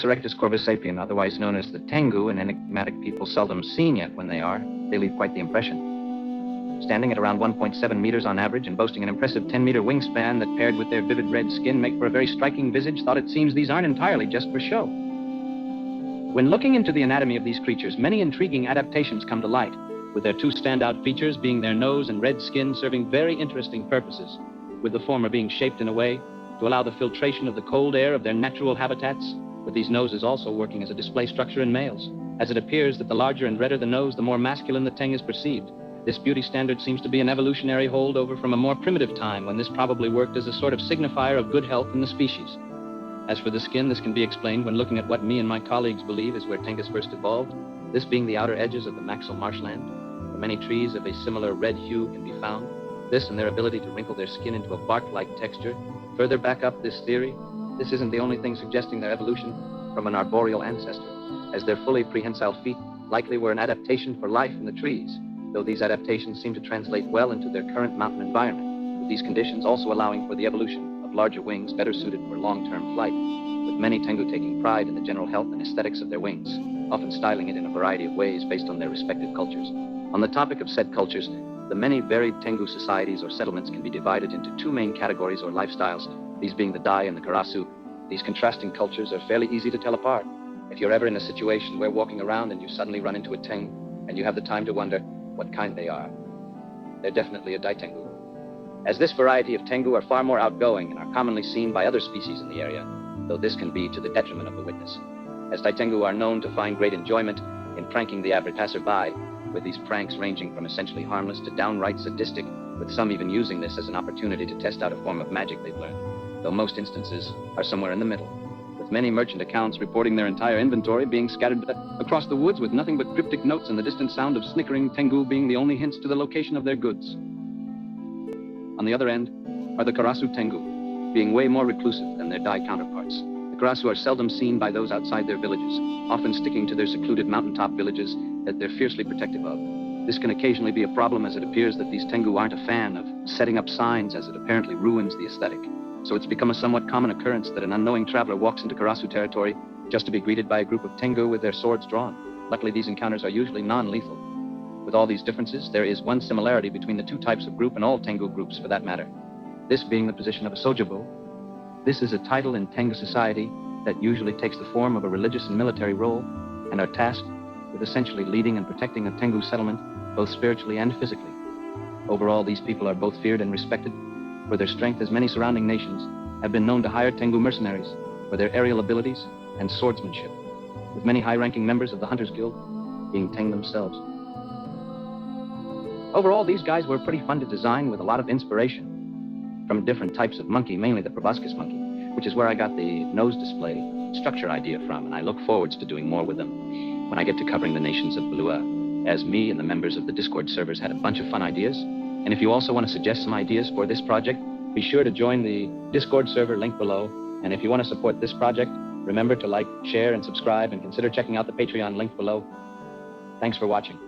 Erectus corvus sapien, otherwise known as the Tengu, an enigmatic people seldom seen yet. When they are, they leave quite the impression. Standing at around 1.7 meters on average and boasting an impressive 10-meter wingspan that, paired with their vivid red skin, make for a very striking visage, thought it seems these aren't entirely just for show. When looking into the anatomy of these creatures, many intriguing adaptations come to light, with their two standout features being their nose and red skin serving very interesting purposes, with the former being shaped in a way to allow the filtration of the cold air of their natural habitats, with these noses also working as a display structure in males, as it appears that the larger and redder the nose, the more masculine the Teng is perceived. This beauty standard seems to be an evolutionary holdover from a more primitive time when this probably worked as a sort of signifier of good health in the species. As for the skin, this can be explained when looking at what me and my colleagues believe is where Tengus first evolved, this being the outer edges of the maxil marshland, where many trees of a similar red hue can be found. This and their ability to wrinkle their skin into a bark-like texture further back up this theory. This isn't the only thing suggesting their evolution from an arboreal ancestor, as their fully prehensile feet likely were an adaptation for life in the trees, though these adaptations seem to translate well into their current mountain environment, with these conditions also allowing for the evolution of larger wings better suited for long-term flight, with many Tengu taking pride in the general health and aesthetics of their wings, often styling it in a variety of ways based on their respective cultures. On the topic of said cultures, the many varied Tengu societies or settlements can be divided into two main categories or lifestyles, these being the Dai and the Karasu. These contrasting cultures are fairly easy to tell apart. If you're ever in a situation where walking around and you suddenly run into a Teng and you have the time to wonder what kind they are, they're definitely a Dai Tengu. As this variety of Tengu are far more outgoing and are commonly seen by other species in the area, though this can be to the detriment of the witness, as Dai Tengu are known to find great enjoyment in pranking the average passerby, with these pranks ranging from essentially harmless to downright sadistic, with some even using this as an opportunity to test out a form of magic they've learned, though most instances are somewhere in the middle, with many merchant accounts reporting their entire inventory being scattered across the woods with nothing but cryptic notes and the distant sound of snickering Tengu being the only hints to the location of their goods. On the other end are the Karasu Tengu, being way more reclusive than their Dai counterparts. The Karasu are seldom seen by those outside their villages, often sticking to their secluded mountaintop villages that they're fiercely protective of. This can occasionally be a problem, as it appears that these Tengu aren't a fan of setting up signs, as it apparently ruins the aesthetic. So it's become a somewhat common occurrence that an unknowing traveler walks into Karasu territory just to be greeted by a group of Tengu with their swords drawn. Luckily, these encounters are usually non-lethal. With all these differences, there is one similarity between the two types of group and all Tengu groups for that matter, this being the position of a Sojibo. This is a title in Tengu society that usually takes the form of a religious and military role, and are tasked with essentially leading and protecting a Tengu settlement, both spiritually and physically. Overall, these people are both feared and respected for their strength, as many surrounding nations have been known to hire Tengu mercenaries for their aerial abilities and swordsmanship, with many high-ranking members of the Hunters Guild being Teng themselves. Overall, these guys were pretty fun to design, with a lot of inspiration from different types of monkey, mainly the proboscis monkey, which is where I got the nose display structure idea from, and I look forward to doing more with them when I get to covering the nations of BELUA, as me and the members of the Discord servers had a bunch of fun ideas. And if you also want to suggest some ideas for this project, be sure to join the Discord server link below. And if you want to support this project, remember to like, share, and subscribe, and consider checking out the Patreon link below. Thanks for watching.